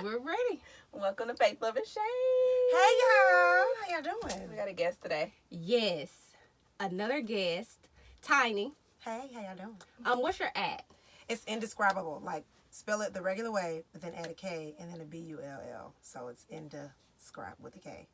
We're ready. Welcome to Faith, Love, and Shade. Hey, y'all. How y'all doing? We got a guest today. Yes. Another guest, Tiny. Hey, how y'all doing? What's your ad? It's indescribable. Like, spell it the regular way, but then add a K and then a B-U-L-L. So it's indescribe with a K.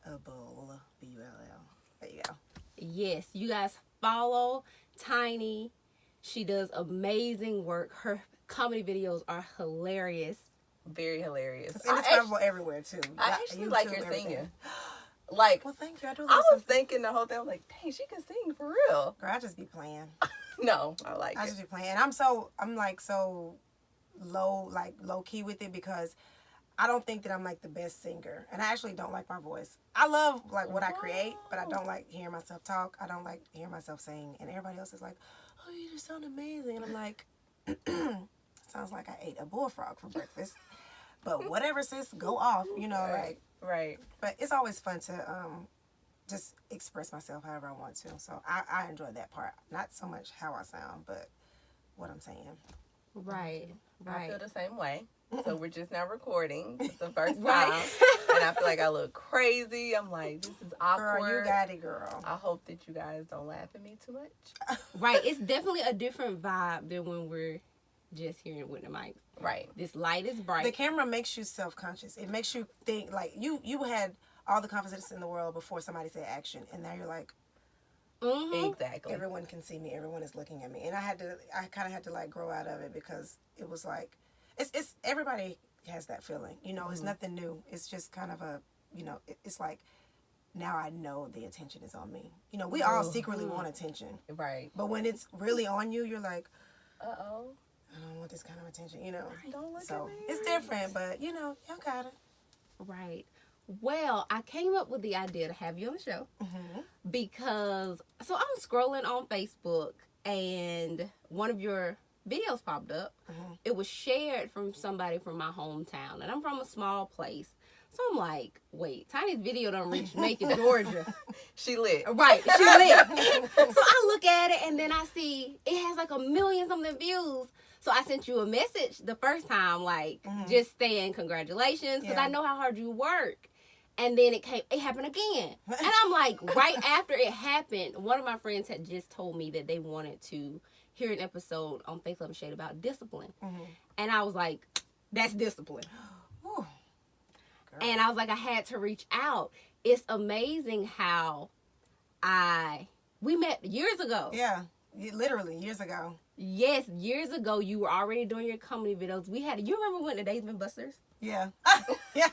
A bull, B-U-L-L. There you go. Yes, you guys follow Tiny. She does amazing work. Her comedy videos are hilarious. Very hilarious. It's indescribable everywhere, too. I actually like your everything. singing. Like, well, thank you. I was thinking the whole thing, I'm like, dang, she can sing for real. Girl, I just be playing. No, I like I just be playing. And I'm so low key with it because I don't think that I'm like the best singer. And I actually don't like my voice. I love like what I create, but I don't like hearing myself talk. I don't like hearing myself sing. And everybody else is like, oh, you just sound amazing. And I'm like, sounds like I ate a bullfrog for breakfast. But whatever, sis, go off, Right. But it's always fun to just express myself however I want to. So I enjoy that part. Not so much how I sound, but what I'm saying. Right. I feel the same way. So we're just now recording. It's the first time. Right. And I feel like I look crazy. I'm like, this is awkward. Girl, you got it, girl. I hope that you guys don't laugh at me too much. Right. It's definitely a different vibe than when we're just hearing with the mic. Right. This light is bright. The camera makes you self-conscious. It makes you think, like, you had all the confidence in the world before somebody said action. And now you're like, Exactly. everyone can see me. Everyone is looking at me. And I kind of had to, like, grow out of it because it was like, it's everybody has that feeling. It's nothing new. It's just kind of a, it's like, now I know the attention is on me. We all secretly want attention. Right. But when it's really on you, you're like, uh-oh. I don't want this kind of attention, Don't look So at me. it's different, but y'all got it. Right. Well, I came up with the idea to have you on the show because, so I'm scrolling on Facebook and one of your videos popped up. It was shared from somebody from my hometown, and I'm from a small place. So I'm like, wait, Tiny's video don't reach Macon, Georgia. She lit. Right, she lit. So I look at it, and then I see it has like 1 million something views. So I sent you a message the first time, like, just saying congratulations, because I know how hard you work. And then it happened again. And I'm like, right after it happened, one of my friends had just told me that they wanted to hear an episode on Faith, Love, and Shade about discipline. And I was like, that's discipline. Ooh. And I was like, I had to reach out. It's amazing how we met years ago. Yeah, literally years ago. Yes, years ago, you were already doing your comedy videos. You remember when the Days Been Busters? Yeah. Yeah.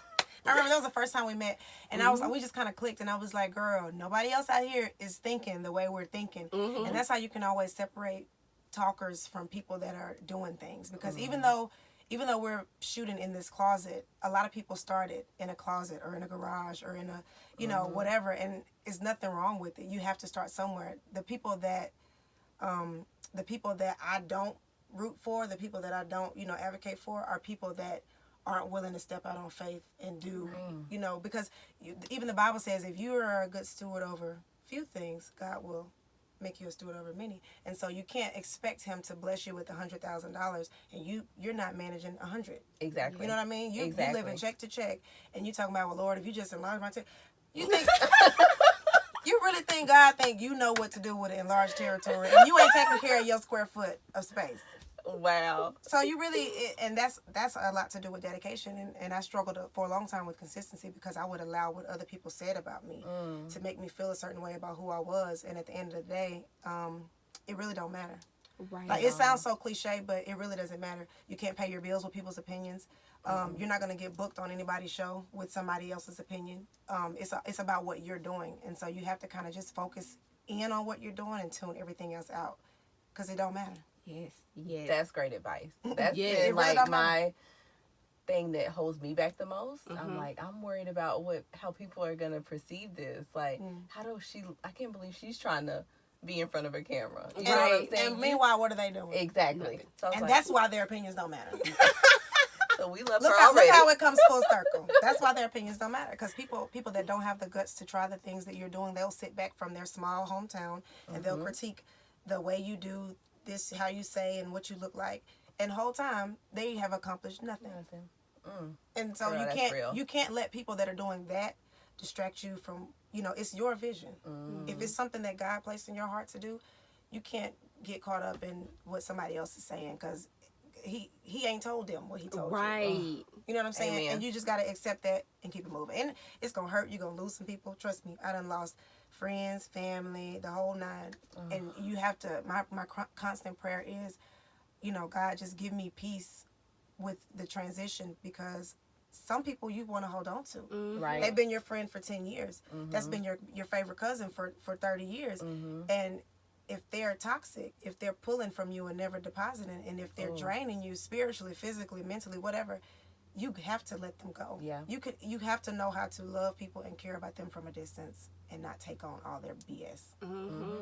I remember that was the first time we met, and we just kind of clicked, and I was like, girl, nobody else out here is thinking the way we're thinking. And that's how you can always separate talkers from people that are doing things. Because even though we're shooting in this closet, a lot of people started in a closet or in a garage or in a, whatever, and there's nothing wrong with it. You have to start somewhere. The people that I don't root for, the people that I don't, advocate for, are people that aren't willing to step out on faith and do, because even the Bible says if you are a good steward over few things, God will make you a steward over many. And so you can't expect him to bless you with $100,000 and you're not managing 100. Exactly. You know what I mean? You live in check to check, and you talking about, well, Lord, if you just enlarge my you think you really think God think you know what to do with an enlarged territory, and you ain't taking care of your square foot of space. Wow. So you really, and that's a lot to do with dedication, and I struggled for a long time with consistency because I would allow what other people said about me to make me feel a certain way about who I was, and at the end of the day, it really don't matter. Right. Like, it sounds so cliche, but it really doesn't matter. You can't pay your bills with people's opinions. You're not going to get booked on anybody's show with somebody else's opinion. It's about what you're doing, and so you have to kind of just focus in on what you're doing and tune everything else out, because it don't matter. Yes. Yes. That's great advice. That's Yes. like my thing that holds me back the most. I'm like, I'm worried about how people are going to perceive this. Like, I can't believe she's trying to be in front of a camera. You know what I'm saying? And meanwhile, what are they doing? Exactly. So And that's why their opinions don't matter. So we love Look her already. how it comes full circle. That's why their opinions don't matter. Because people that don't have the guts to try the things that you're doing, they'll sit back from their small hometown and they'll critique the way you do this, how you say, and what you look like. And the whole time, they have accomplished nothing. And so you can't let people that are doing that distract you from, it's your vision. If it's something that God placed in your heart to do, you can't get caught up in what somebody else is saying, because he ain't told them what he told you. You know what I'm saying? Amen. And you just got to accept that and keep it moving. And it's going to hurt. You're going to lose some people. Trust me. I done lost friends, family, the whole nine. And you have to, my constant prayer is, God, just give me peace with the transition, because some people you want to hold on to. Right. They've been your friend for 10 years. That's been your favorite cousin for 30 years. And if they're toxic, if they're pulling from you and never depositing, and if they're draining you spiritually, physically, mentally, whatever, you have to let them go. Yeah. You have to know how to love people and care about them from a distance and not take on all their BS.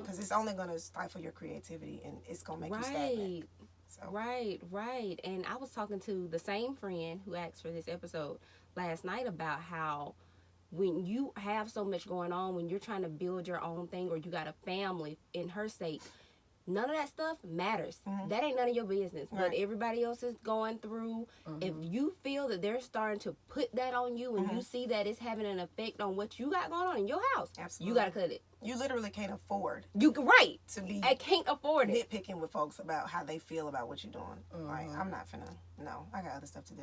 Because it's only going to stifle your creativity, and it's going to make you stagnant. So. Right. And I was talking to the same friend who asked for this episode last night about how when you have so much going on, when you're trying to build your own thing, or you got a family, in her state, none of that stuff matters. That ain't none of your business. Right. What everybody else is going through, if you feel that they're starting to put that on you, and you see that it's having an effect on what you got going on in your house, absolutely, you got to cut it. You literally can't afford. To be. I can't afford it. Nitpicking with folks about how they feel about what you're doing. Like, I'm not finna. No, I got other stuff to do.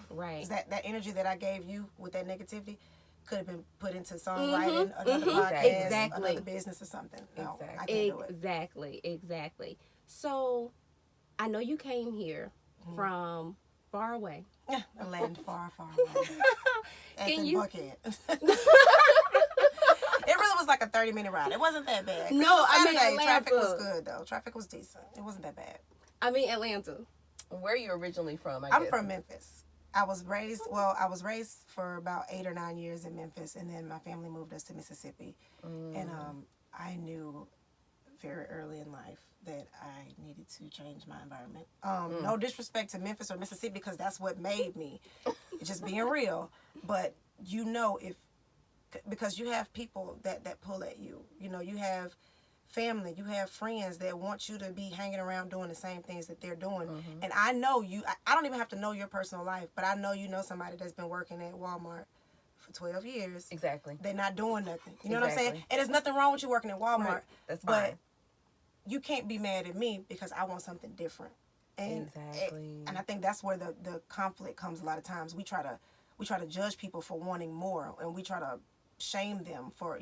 Right. That energy that I gave you with that negativity could have been put into songwriting, another podcast, another business or something. No, I can't do it. Exactly. So, I know you came here from far away. A land far, far away. As in Buckhead. It really was like a 30-minute ride. It wasn't that bad. No, I mean, Atlanta. Traffic was good, though. Traffic was decent. It wasn't that bad. I mean, Atlanta. Where are you originally from, I guess? I'm from Memphis. I was raised for about 8 or 9 years in Memphis, and then my family moved us to Mississippi. And I knew very early in life that I needed to change my environment. No disrespect to Memphis or Mississippi, because that's what made me. Just being real. But because you have people that pull at you. You have family, you have friends that want you to be hanging around doing the same things that they're doing. And I know you, I don't even have to know your personal life, but I know somebody that's been working at Walmart for 12 years. Exactly. They're not doing nothing. You know what I'm saying? And there's nothing wrong with you working at Walmart. Right. That's fine. But you can't be mad at me because I want something different. And, and I think that's where the conflict comes a lot of times. We try to judge people for wanting more, and we try to shame them for,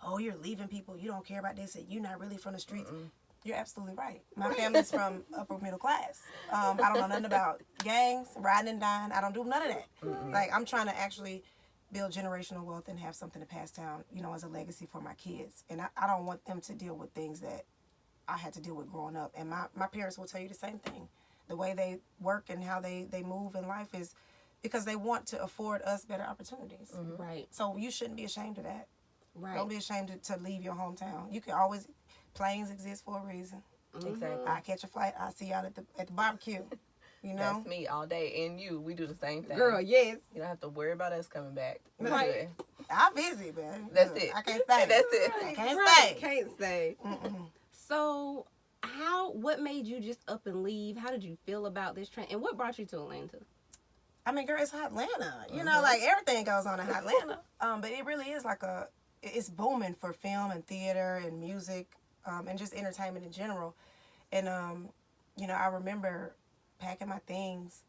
oh, you're leaving people, you don't care about this, and you're not really from the streets. You're absolutely right. My family's from upper middle class. I don't know nothing about gangs, riding and dying. I don't do none of that. Like, I'm trying to actually build generational wealth and have something to pass down, as a legacy for my kids. And I don't want them to deal with things that I had to deal with growing up. And my parents will tell you the same thing. The way they work and how they move in life is because they want to afford us better opportunities. Right. So you shouldn't be ashamed of that. Right. Don't be ashamed to leave your hometown. You can always, planes exist for a reason. Exactly. I catch a flight, I see y'all at the barbecue. That's me all day, and you. We do the same thing. Girl, yes. You don't have to worry about us coming back. Right. I'm busy, man. That's it. I can't stay. That's it. I can't stay. Can't stay. So, what made you just up and leave? How did you feel about this trend? And what brought you to Atlanta? I mean, girl, it's Atlanta. Like, everything goes on in Atlanta. But it really is it's booming for film and theater and music, and just entertainment in general. And, I remember packing my things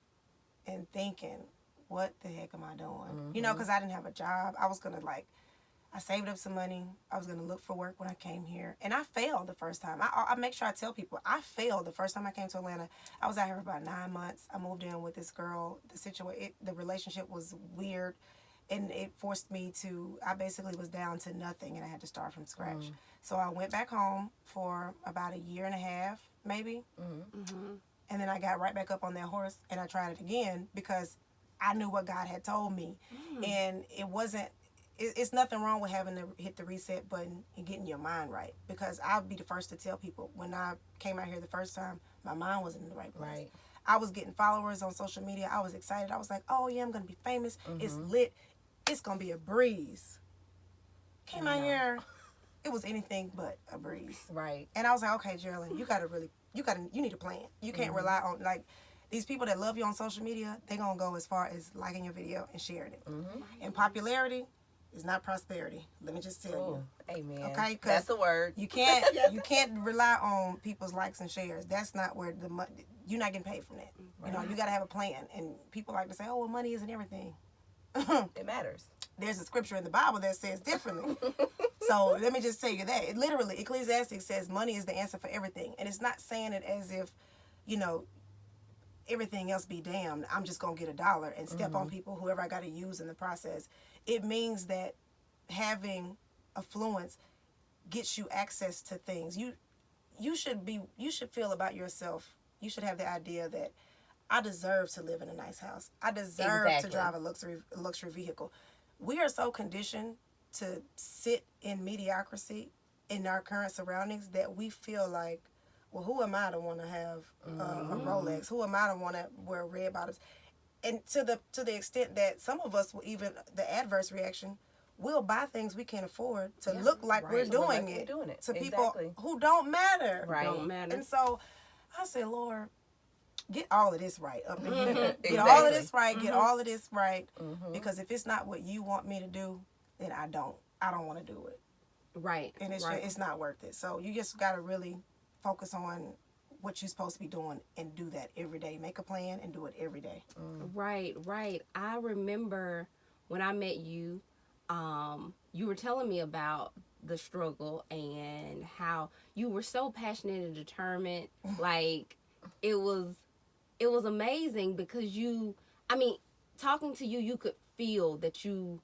and thinking, what the heck am I doing? Because I didn't have a job. I was going to, I saved up some money. I was going to look for work when I came here. And I failed the first time. I make sure I tell people, I failed the first time I came to Atlanta. I was out here for about 9 months. I moved in with this girl. The relationship was weird. And it forced me I basically was down to nothing, and I had to start from scratch. So I went back home for about a year and a half, maybe. And then I got right back up on that horse, and I tried it again because I knew what God had told me. And it's nothing wrong with having to hit the reset button and getting your mind right. Because I'll be the first to tell people, when I came out here the first time, my mind wasn't in the right place. Right. I was getting followers on social media. I was excited. I was like, oh, yeah, I'm going to be famous. It's lit. It's going to be a breeze. Came out here, it was anything but a breeze. Right. And I was like, okay, Geraldine, you need a plan. You can't rely on, these people that love you on social media, they're going to go as far as liking your video and sharing it. And popularity is not prosperity. Let me just tell you. Amen. Okay? 'Cause that's the word. You can't you can't rely on people's likes and shares. That's not where the money, you're not getting paid from that. You know, you got to have a plan. And people like to say, oh, well, money isn't everything. It matters. There's a scripture in the Bible that says differently. So let me just tell you that. It literally, Ecclesiastes says money is the answer for everything. And it's not saying it as if, you know, everything else be damned. I'm just going to get $1 and step on people, whoever I got to use in the process. It means that having affluence gets you access to things. You should feel about yourself. You should have the idea that I deserve to live in a nice house. I deserve to drive a luxury vehicle. We are so conditioned to sit in mediocrity in our current surroundings that we feel like, well, who am I to want to have a Rolex? Who am I to want to wear red bottoms? And to the extent that some of us will even, the adverse reaction, we'll buy things we can't afford to look like we're doing it to people who don't matter. Right. Don't matter. And so I say, Lord, get all of this right up in here. Get all of this right. Get all of this right. Because if it's not what you want me to do, then I don't want to do it. Right. And it's not worth it. So you just got to really focus on what you're supposed to be doing and do that every day. Make a plan and do it every day. Right. I remember when I met you, you were telling me about the struggle and how you were so passionate and determined. Like, it was amazing because talking to you, you could feel that you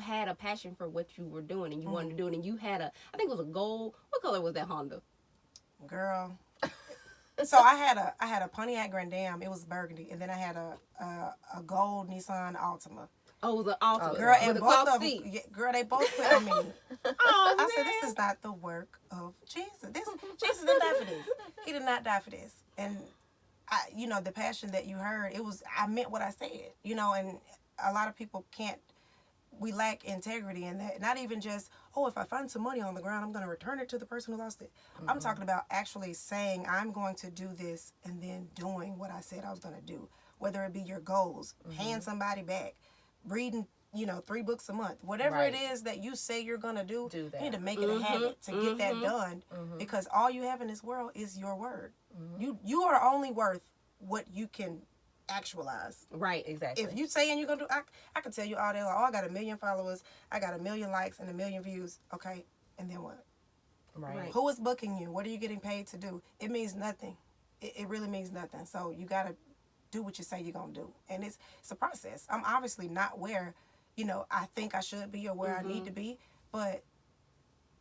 had a passion for what you were doing and you wanted to do it, and you had I think it was a gold. What color was that Honda? Girl. So I had a Pontiac Grand Am. It was burgundy, and then I had a gold Nissan Altima. Oh, it was an Altima. Girl, and both of them, girl, they both put on me. I said, this is not the work of Jesus. Jesus didn't die for this. He did not die for this. And the passion that you heard, I meant what I said. And a lot of people we lack integrity in that. Not even just, if I find some money on the ground, I'm going to return it to the person who lost it. I'm talking about actually saying, I'm going to do this, and then doing what I said I was going to do. Whether it be your goals, paying somebody back, reading, 3 books a month. Whatever it is that you say you're going to do that. You need to make it a habit to get that done. Because all you have in this world is your word. You are only worth what you can actualize. Right, exactly. If you saying you're gonna do, I can tell you all day long, I got 1 million followers, I got 1 million likes and 1 million views. Okay, and then what? Right. Who is booking you? What are you getting paid to do? It means nothing. It really means nothing. So you gotta do what you say you're gonna do, and it's a process. I'm obviously not where I think I should be or where I need to be, but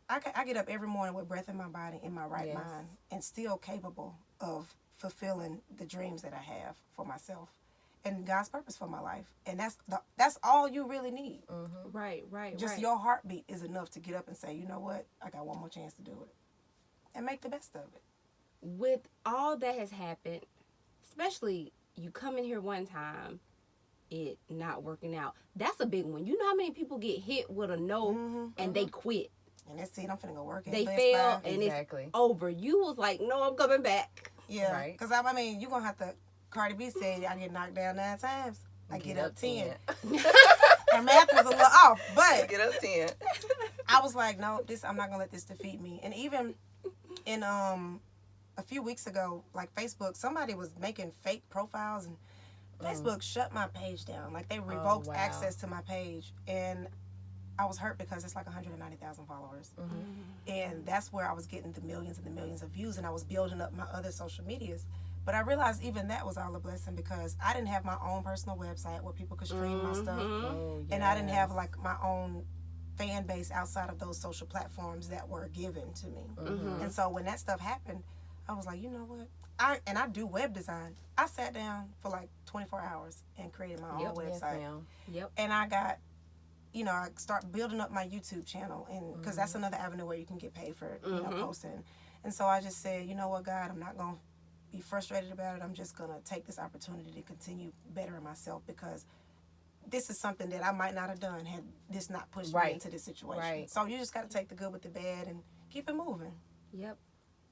I get up every morning with breath in my body, in my right mind, and still capable of fulfilling the dreams that I have for myself and God's purpose for my life. And that's all you really need. Right. Just your heartbeat is enough to get up and say, you know what, I got one more chance to do it, and make the best of it. With all that has happened, especially you come in here one time, it not working out, that's a big one. You know how many people get hit with a no and they quit, and that's it, I'm finna go work at they Best fail Buy. and it's over. You was like, no, I'm coming back. Yeah, right. Because you're going to have to, Cardi B said, I get knocked down 9 times. I get up 10. Her math was a little off, but get up 10. I was like, no, I'm not going to let this defeat me. And even in a few weeks ago, like Facebook, somebody was making fake profiles, and Facebook shut my page down. Like, they revoked access to my page. And I was hurt because it's like 190,000 followers. And that's where I was getting the millions and the millions of views, and I was building up my other social medias. But I realized even that was all a blessing because I didn't have my own personal website where people could stream my stuff. And I didn't have like my own fan base outside of those social platforms that were given to me. And so when that stuff happened, I was like, you know what? I do web design. I sat down for like 24 hours and created my own website. And I got, I start building up my YouTube channel, and because that's another avenue where you can get paid for posting. And so I just said, you know what, God, I'm not going to be frustrated about it. I'm just going to take this opportunity to continue bettering myself, because this is something that I might not have done had this not pushed me into this situation. So you just got to take the good with the bad and keep it moving. Yep.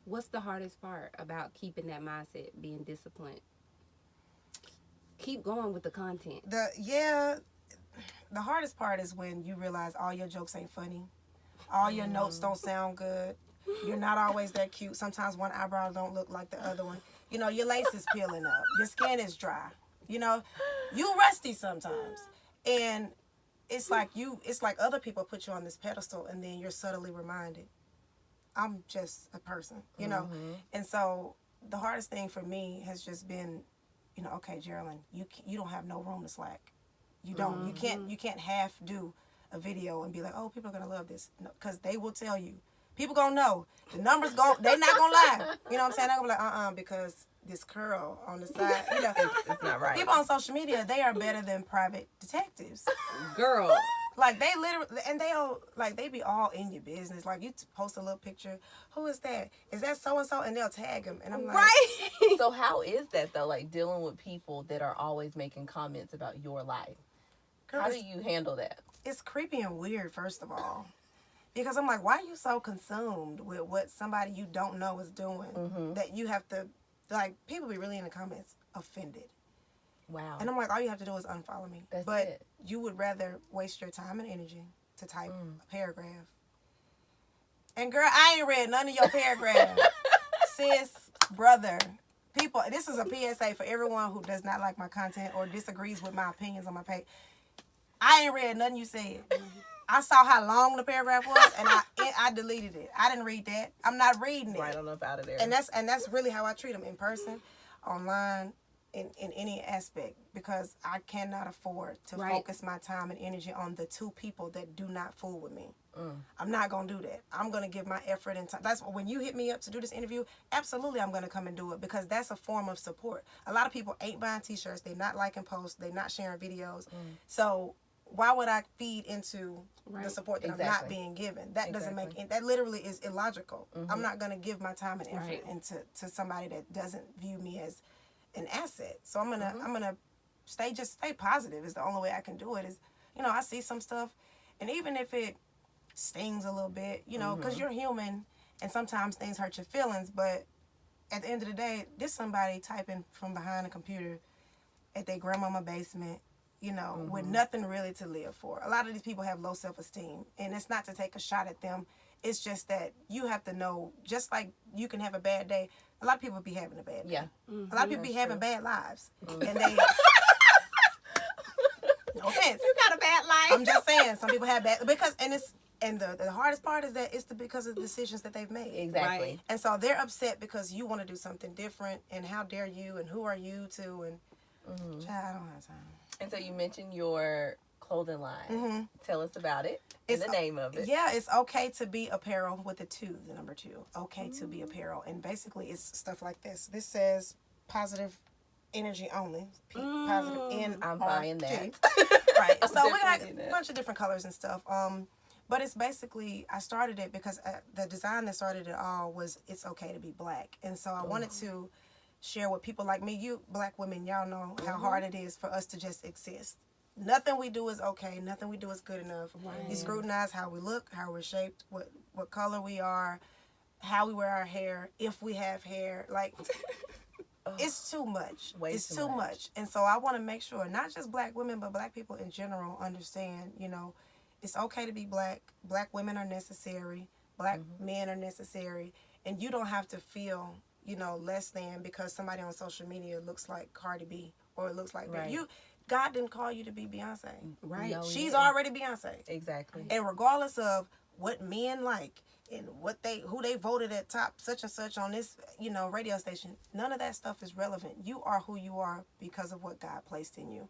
What's the hardest part about keeping that mindset, being disciplined? keep going with the content. The hardest part is when you realize all your jokes ain't funny. All your notes don't sound good. You're not always that cute. Sometimes one eyebrow don't look like the other one. You know, your lace is peeling up. Your skin is dry. You know, you rusty sometimes. And it's like other people put you on this pedestal and then you're subtly reminded, I'm just a person, you know? And so the hardest thing for me has just been, you know, okay, Geraldine, you don't have no room to slack. You don't. You can't half do a video and be like, oh, people are gonna love this, because they will tell you. People gonna know. The numbers they're not gonna lie. You know what I'm saying? They're gonna be like, because this curl on the side, you know, it's not right. People on social media, they are better than private detectives. Girl. Like, they literally, and they be all in your business. Like, you post a little picture. Who is that? Is that so-and-so? And they'll tag them. And I'm like... Right. So how is that, though? Like, dealing with people that are always making comments about your life. Girl, how do you handle that? It's creepy and weird, first of all. Because I'm like, why are you so consumed with what somebody you don't know is doing that you have to... Like, people be really in the comments offended. Wow. And I'm like, all you have to do is unfollow me. That's but it. You would rather waste your time and energy to type a paragraph. And girl, I ain't read none of your paragraphs. Sis, brother, people, this is a PSA for everyone who does not like my content or disagrees with my opinions on my page. I ain't read nothing you said. I saw how long the paragraph was, and I deleted it. I didn't read that. I'm not reading it. Right on up out of there. And that's really how I treat them, in person, online, in any aspect, because I cannot afford to focus my time and energy on the two people that do not fool with me. I'm not going to do that. I'm going to give my effort and time. That's when you hit me up to do this interview, absolutely I'm going to come and do it, because that's a form of support. A lot of people ain't buying t-shirts. They're not liking posts. They're not sharing videos. So why would I feed into the support that I'm not being given? That doesn't make that literally is illogical. I'm not going to give my time and effort into somebody that doesn't view me as an asset. So I'm gonna stay positive is the only way I can do it. Is, you know, I see some stuff, and even if it stings a little bit, you know, because you're human and sometimes things hurt your feelings, but at the end of the day, this somebody typing from behind a computer at their grandmama basement, you know, with nothing really to live for. A lot of these people have low self-esteem, and it's not to take a shot at them. It's just that you have to know, just like you can have a bad day, a lot of people be having a bad day. Yeah. A lot of people be having bad lives. And they... No offense. You got a bad life. I'm just saying, some people have bad... And the hardest part is that it's because of the decisions that they've made. Exactly. Right? And so they're upset because you want to do something different, and how dare you, and who are you to, and... Child, I don't have time. And so you mentioned your clothing line. Tell us about it and the name of it. Yeah, it's Okay to Be Apparel with the number 2. Okay to Be Apparel. And basically it's stuff like this. This says positive energy only. Positive N. I'm buying that. Right. So we got a bunch of different colors and stuff. But it's basically, I started it because the design that started it all was it's okay to be black. And so I wanted to share with people like me, you black women, y'all know how hard it is for us to just exist. Nothing we do is okay. Nothing we do is good enough. Right. You scrutinize how we look, how we're shaped, what color we are, how we wear our hair, if we have hair. Like, it's too much. It's too much. And so I want to make sure, not just black women, but black people in general understand, you know, it's okay to be black. Black women are necessary. Black men are necessary. And you don't have to feel, you know, less than because somebody on social media looks like Cardi B or it looks like that. God didn't call you to be Beyonce. Right. No, she's already Beyonce. Exactly. And regardless of what men like and who they voted at top such and such on this, you know, radio station, none of that stuff is relevant. You are who you are because of what God placed in you.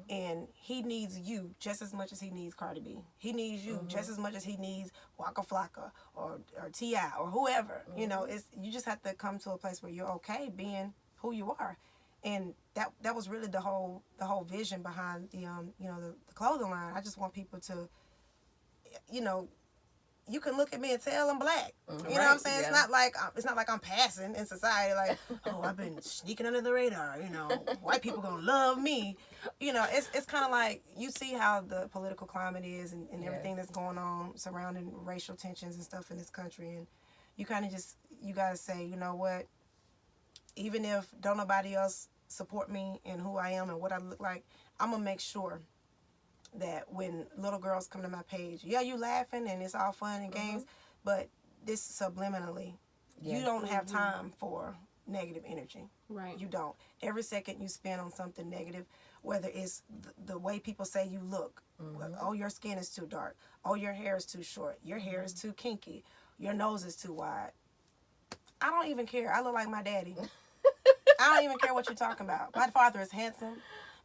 And he needs you just as much as he needs Cardi B. He needs you just as much as he needs Waka Flocka or T.I. or whoever. You know, you just have to come to a place where you're okay being who you are. And that was really the whole vision behind the the clothing line. I just want people to, you know, you can look at me and tell I'm black. You know what I'm saying? Yeah. It's not like I'm passing in society like, oh, I've been sneaking under the radar. You know, white people gonna love me. You know, it's kind of like you see how the political climate is and everything that's going on surrounding racial tensions and stuff in this country, and you kind of you gotta say, you know what? Even if don't nobody else support me in who I am and what I look like, I'm going to make sure that when little girls come to my page, yeah, you laughing and it's all fun and games, but this subliminally, you don't have time for negative energy. Right. You don't. Every second you spend on something negative, whether it's the way people say you look, oh, your skin is too dark, oh, your hair is too short, your hair is too kinky, your nose is too wide. I don't even care. I look like my daddy. I don't even care what you're talking about. My father is handsome.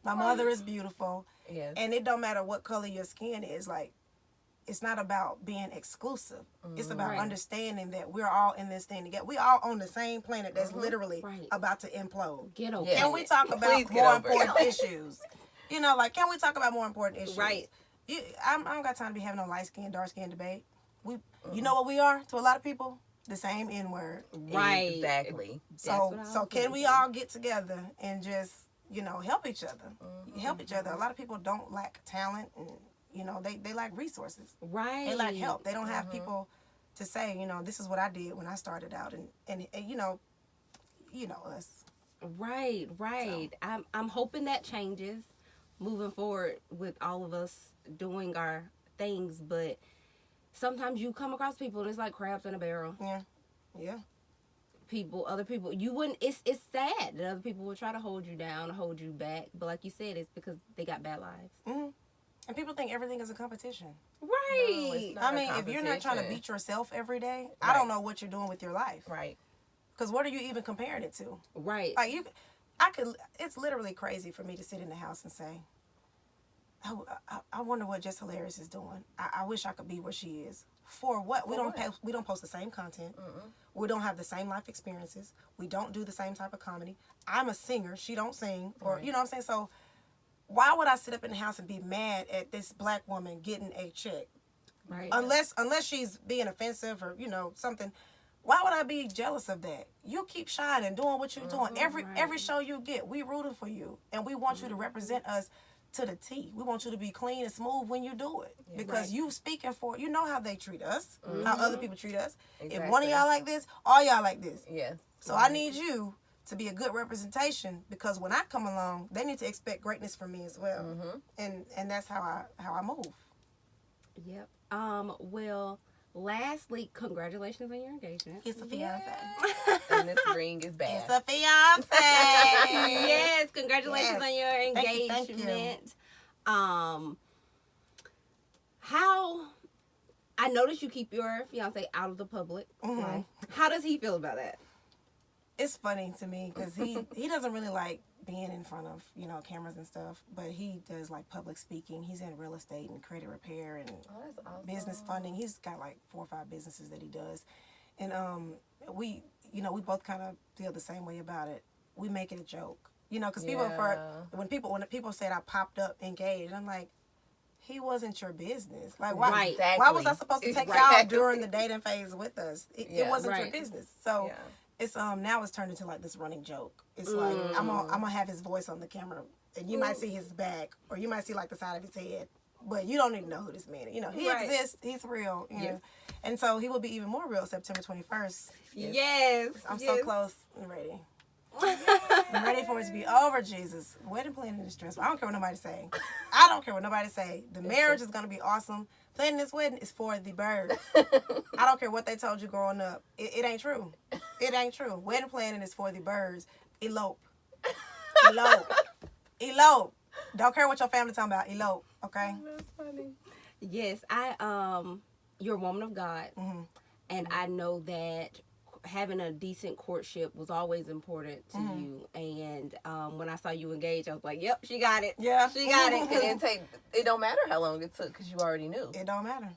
My mother is beautiful. Yes. And it don't matter what color your skin is. Like, it's not about being exclusive. It's about understanding that we're all in this thing together. We all on the same planet that's literally about to implode. Get over Yes. Can we talk about more important issues? You know, like, can we talk about more important issues? Right. I don't got time to be having no light skin, dark skin debate. You know what we are to a lot of people? The same N-word. Right. Exactly. So can we all get together and just, you know, help each other? Help each other. A lot of people don't lack talent, and, you know, they lack resources. Right. They lack help. They don't have people to say, you know, this is what I did when I started out, and you know us. Right. So. I'm hoping that changes moving forward with all of us doing our things, but sometimes you come across people and it's like crabs in a barrel. Yeah. Other people, you wouldn't. It's sad that other people will try to hold you down, hold you back. But like you said, it's because they got bad lives. Mm-hmm. And people think everything is a competition. Right. No, I mean, if you're not trying to beat yourself every day, I don't know what you're doing with your life. Right. Because what are you even comparing it to? Right. Like it's literally crazy for me to sit in the house and say, I wonder what Just Hilarious is doing. I wish I could be where she is. For what? We don't post the same content. We don't have the same life experiences. We don't do the same type of comedy. I'm a singer. She don't sing. Or you know what I'm saying? So why would I sit up in the house and be mad at this black woman getting a check? Right. Unless she's being offensive or, you know, something. Why would I be jealous of that? You keep shining, doing what you're doing. Every show you get, we rooting for you. And we want you to represent us to the T. We want you to be clean and smooth when you do it. Because you speaking for, you know how they treat us, how other people treat us. Exactly. If one of y'all like this, all y'all like this. Yes. So I need you to be a good representation, because when I come along, they need to expect greatness from me as well. And that's how I move. Yep. Well, lastly, congratulations on your engagement. It's a fiance. And this ring is bad. It's a fiance. Yes, congratulations on your engagement. Thank you. How I noticed you keep your fiance out of the public life. How does he feel about that? It's funny to me because he doesn't really like being in front of, you know, cameras and stuff, but he does like public speaking. He's in real estate and credit repair and that's awesome. business funding. He's got like 4 or 5 businesses that he does. And we both kind of feel the same way about it. We make it a joke, you know, because when people said I popped up engaged, I'm like, he wasn't your business. Like, why was I supposed to take y'all during the dating phase with us? It wasn't your business. So it's now it's turned into like this running joke. It's like I'm gonna have his voice on the camera, and you might see his back, or you might see like the side of his head, but you don't even know who this man is. You know, he exists. He's real. You know? And so he will be even more real September 21st. Yes. I'm so close and ready. I'm ready for it to be over, Jesus. Wedding planning is stressful. I don't care what nobody say. The marriage is gonna be awesome. Planning this wedding is for the birds. I don't care what they told you growing up. It ain't true. It ain't true. Wedding planning is for the birds. Elope. Elope. Don't care what your family talking about. Elope. Okay. That's funny. Yes, you're a woman of God, and I know that having a decent courtship was always important to you. And when I saw you engaged, I was like, "Yep, she got it. Yeah, she got it." It don't matter how long it took because you already knew. It don't matter.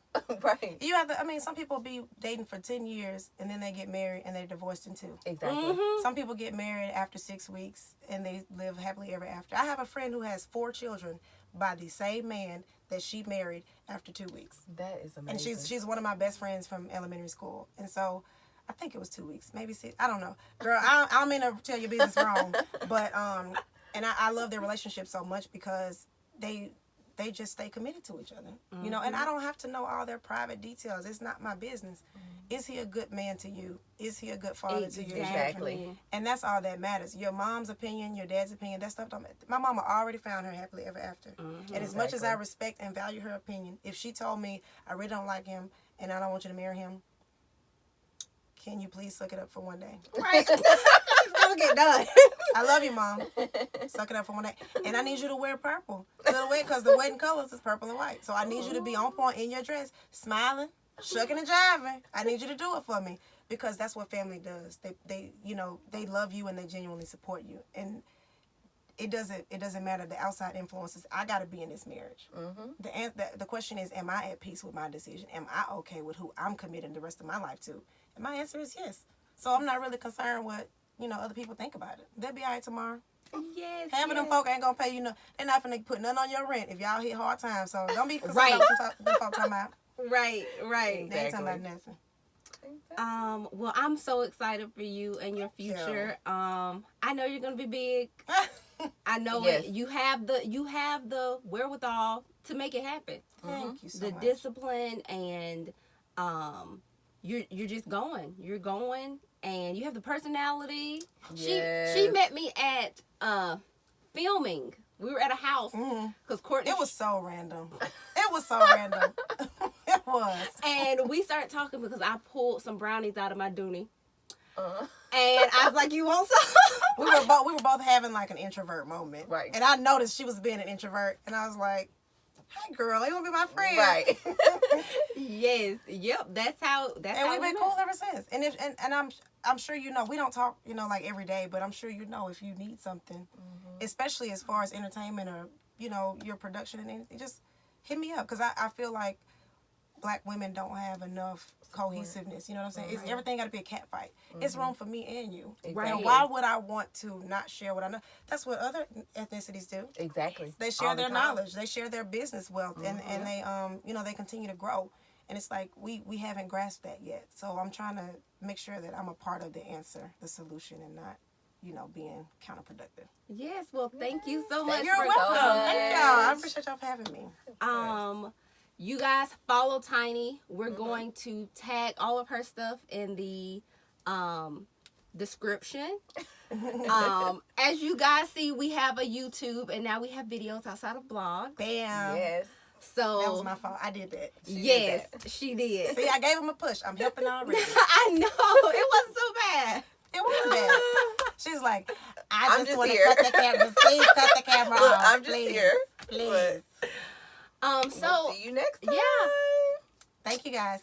Right. You have to. I mean, some people be dating for 10 years and then they get married and they're divorced in 2. Exactly. Some people get married after 6 weeks and they live happily ever after. I have a friend who has 4 children by the same man that she married after 2 weeks. That is amazing. And she's one of my best friends from elementary school. And so I think it was 2 weeks, maybe 6. I don't know. Girl, I don't mean to tell your business wrong. But, and I love their relationship so much because they they just stay committed to each other. You know, and I don't have to know all their private details. It's not my business. Is he a good man to you? Is he a good father to you? Exactly. And that's all that matters. Your mom's opinion, your dad's opinion, that stuff don't matter. My mama already found her happily ever after. And as much as I respect and value her opinion, if she told me I really don't like him and I don't want you to marry him, can you please suck it up for one day? Right. It's gonna get done. I love you, Mom. Suck it up for one day. And I need you to wear purple to the wedding, because the wedding colors is purple and white. So I need you to be on point in your dress, smiling, shucking and jiving. I need you to do it for me, because that's what family does. They you know, they love you and they genuinely support you. And it doesn't matter the outside influences. I got to be in this marriage. The question is, am I at peace with my decision? Am I okay with who I'm committing the rest of my life to? And my answer is yes. So I'm not really concerned what, you know, other people think about it. They'll be all right tomorrow. Yes. Half of them folk ain't gonna pay you. They're not finna put nothing on your rent if y'all hit hard times. So don't be concerned about them folk talking about. Right. They ain't talking about nothing. Well, I'm so excited for you and your future. I know you're gonna be big. I know it. You have the wherewithal to make it happen. Thank you so The much. discipline, and you're just going. You're going, and you have the personality. Yes. She met me at filming. We were at a house because Courtney. It was so random. It was so random. It was. And we started talking because I pulled some brownies out of my dooney. And I was like, "You want some?" We were both having like an introvert moment. Right. And I noticed she was being an introvert, and I was like, "Hey, girl, you want to be my friend?" Right. Yes. Yep. That's how. And we've been cool ever since. And I'm sure you know, we don't talk, you know, like every day, but I'm sure you know if you need something, especially as far as entertainment or, you know, your production and anything, just hit me up, because I feel like Black women don't have enough cohesiveness. You know what I'm saying? It's everything got to be a cat fight. It's room for me and you. Right. And why would I want to not share what I know? That's what other ethnicities do. Exactly. They share their knowledge. They share their business wealth, and they you know, they continue to grow. And it's like we haven't grasped that yet. So I'm trying to make sure that I'm a part of the answer, the solution, and not, you know, being counterproductive. Yes. Well, thank you so much. You're for welcome. coming. Thank y'all. I appreciate y'all for having me. You guys follow Tiny. We're going to tag all of her stuff in the description. As you guys see, we have a YouTube, and now we have videos outside of blogs. Bam. Yes. So That was my fault. I did that. She did. See, I gave him a push. I'm helping already. I know. It wasn't so bad. It wasn't bad. She's like, I just want to here. cut the camera. Please cut the camera Look, off. I'm just please. here. Please. But So we'll see you next time. yeah. Thank you guys.